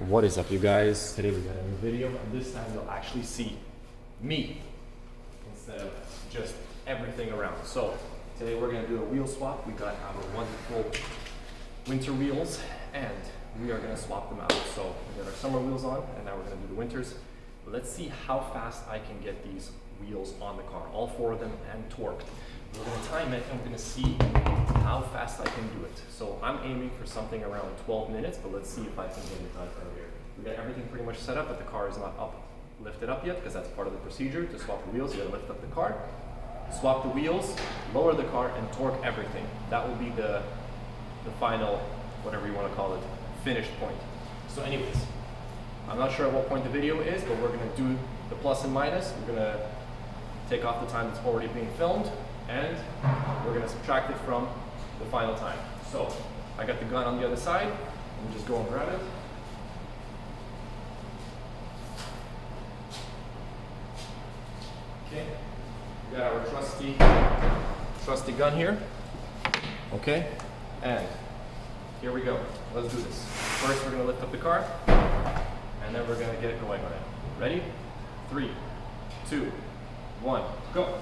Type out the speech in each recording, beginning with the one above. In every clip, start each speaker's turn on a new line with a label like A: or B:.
A: What is up, you guys? Today we got a new video, and this time you'll actually see me instead of just everything around. So today we're gonna do a wheel swap. We got our wonderful winter wheels and we are gonna swap them out. So we got our summer wheels on and now we're gonna do the winters. Let's see how fast I can get these wheels on the car, all four of them, and torqued. We're gonna time it and we're gonna see how fast I can do it. So I'm aiming for something around 12 minutes, but let's see if I can get it done earlier. We got everything pretty much set up, but the car is not lifted up yet, because that's part of the procedure. To swap the wheels, you gotta lift up the car, swap the wheels, lower the car, and torque everything. That will be the final, whatever you wanna call it, finished point. So anyways, I'm not sure at what point the video is, but we're gonna do the plus and minus. We're gonna take off the time that's already being filmed, and we're gonna subtract it from the final time. So I got the gun on the other side. Let me just go and grab it. Okay, we got our trusty gun here. Okay, and here we go. Let's do this. First, we're gonna lift up the car, and then we're gonna get it going on it. Ready? 3, 2, 1, go.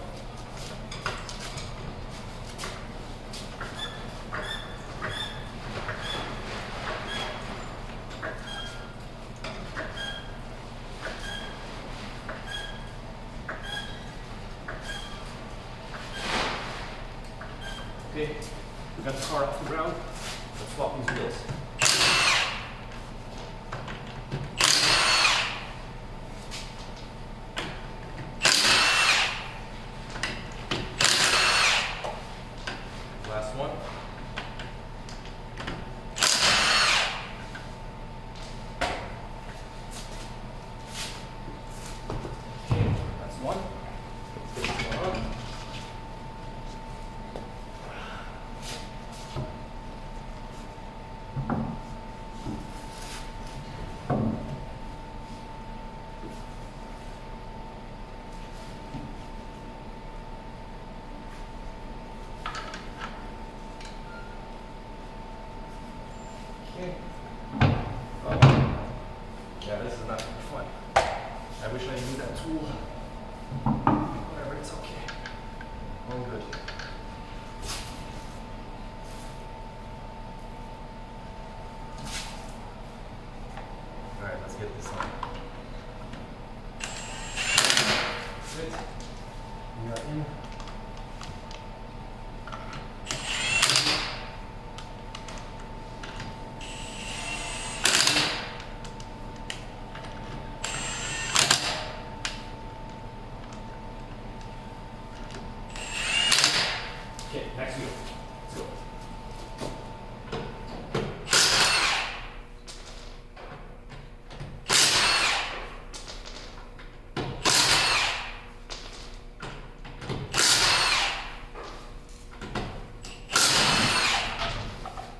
A: Okay, we got the car off the ground. Let's swap these wheels. Last one. Okay, that's one. Let's get this one on. Yeah, this is not too fun. I wish I knew that tool. Whatever, it's okay. All good. Alright, let's get this on. That's it. We are in. Okay, next wheel. Let's go.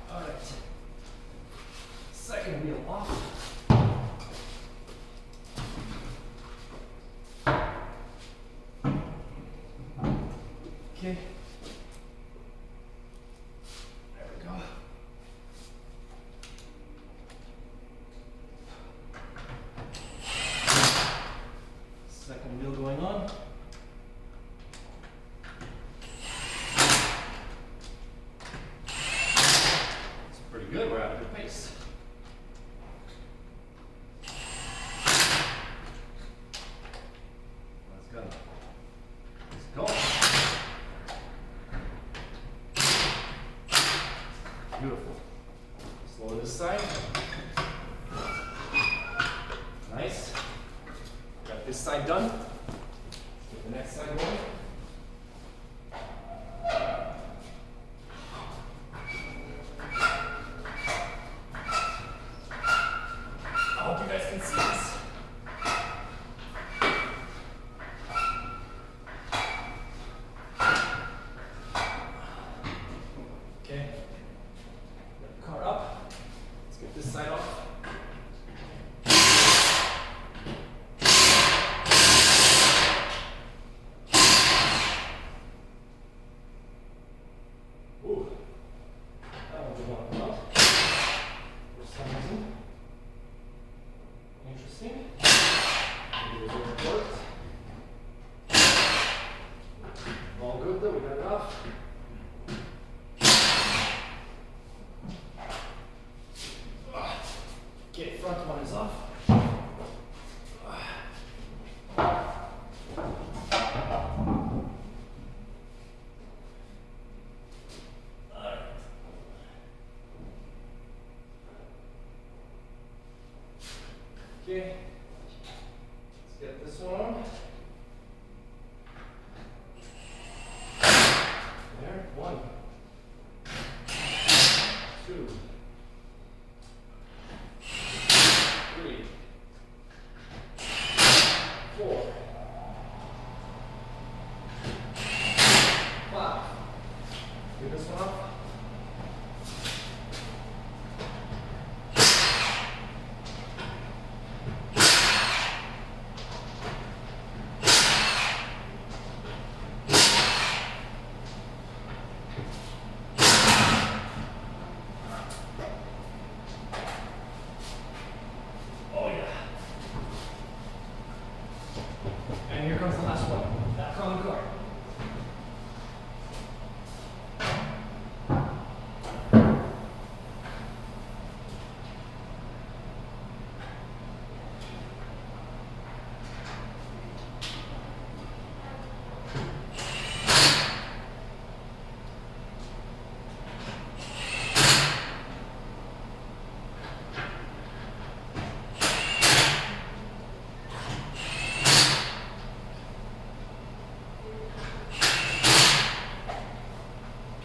A: All right. Second wheel off. Okay. Second wheel going on. It's pretty good, we're at a good pace. Let's go. Let's go. Beautiful. Slow this side. Nice. Got this side done. Let's get the next side going. I hope you guys can see this. Okay. Get the car up. Let's get this side off. Ooh, that one did not come out for some reason. Okay, front one is off. Okay, let's get this one on. There, 1, 2, 3, 4, 5. Get this one off. And here comes the last one. Back on the car.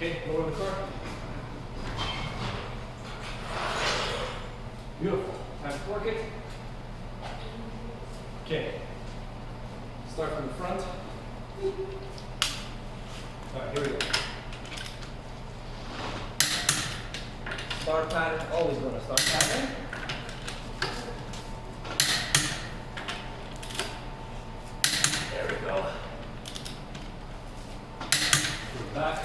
A: Okay, lower the car. Beautiful. Time to torque it. Okay. Start from the front. Alright, here we go. Start pattern, always going to start pattern. There we go. Move back.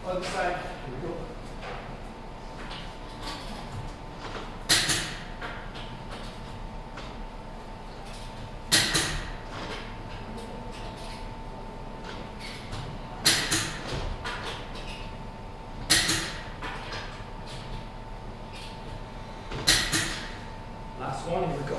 A: Other side, here we go. Last one, here we go.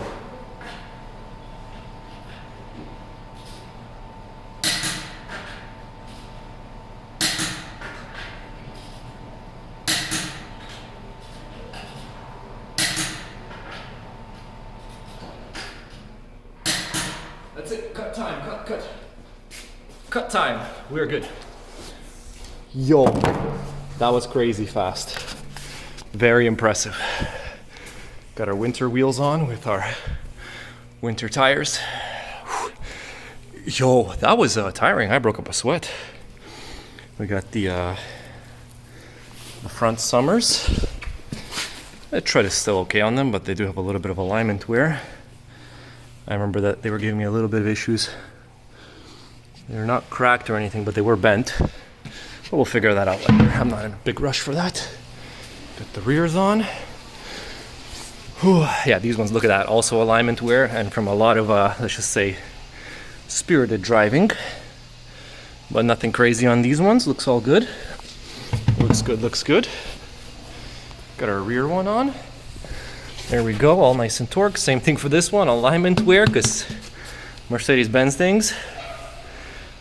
A: That's it, cut time, cut. Cut time, we're good. Yo, that was crazy fast. Very impressive. Got our winter wheels on with our winter tires. Yo, that was tiring. I broke up a sweat. We got the front summers. The tread is still okay on them, but they do have a little bit of alignment wear. I remember that they were giving me a little bit of issues. They're not cracked or anything, but they were bent. But we'll figure that out later. I'm not in a big rush for that. Got the rears on. Whew. Yeah, these ones, look at that. Also alignment wear, and from a lot of, let's just say, spirited driving. But nothing crazy on these ones. Looks all good. Looks good. Got our rear one on. There we go, all nice and torqued. Same thing for this one, alignment wear, because Mercedes-Benz things.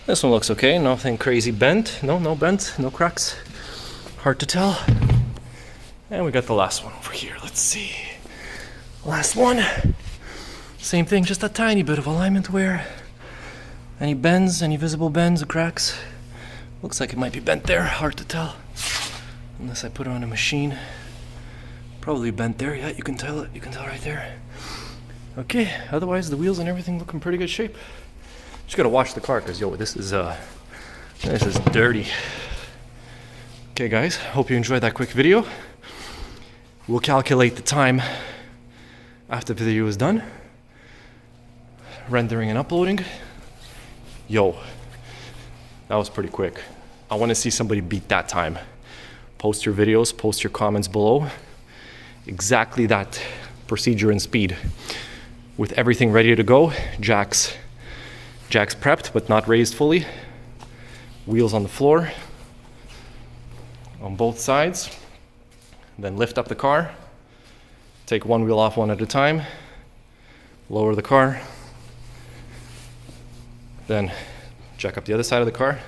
A: This one looks okay, nothing crazy bent. No bent, no cracks. Hard to tell. And we got the last one over here, let's see. Last one. Same thing, just a tiny bit of alignment wear. Any bends, any visible bends or cracks? Looks like it might be bent there, hard to tell. Unless I put it on a machine. Probably bent there, yeah, you can tell it, you can tell right there. Okay, otherwise the wheels and everything look in pretty good shape. Just gotta wash the car, cause yo, this is dirty. Okay guys, hope you enjoyed that quick video. We'll calculate the time after the video is done. Rendering and uploading. Yo, that was pretty quick. I wanna see somebody beat that time. Post your videos, post your comments below. Exactly that procedure and speed. With everything ready to go, jacks prepped but not raised fully, wheels on the floor on both sides, then lift up the car, take one wheel off one at a time, lower the car, then jack up the other side of the car,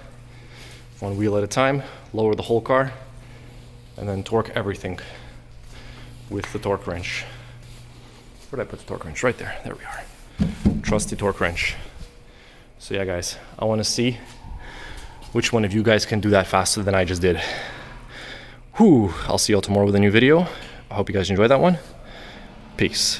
A: one wheel at a time, lower the whole car, and then torque everything with the torque wrench. Where did I put the torque wrench? Right there. There we are. Trusty torque wrench. So yeah, guys, I want to see which one of you guys can do that faster than I just did. Whew. I'll see you all tomorrow with a new video. I hope you guys enjoyed that one. Peace.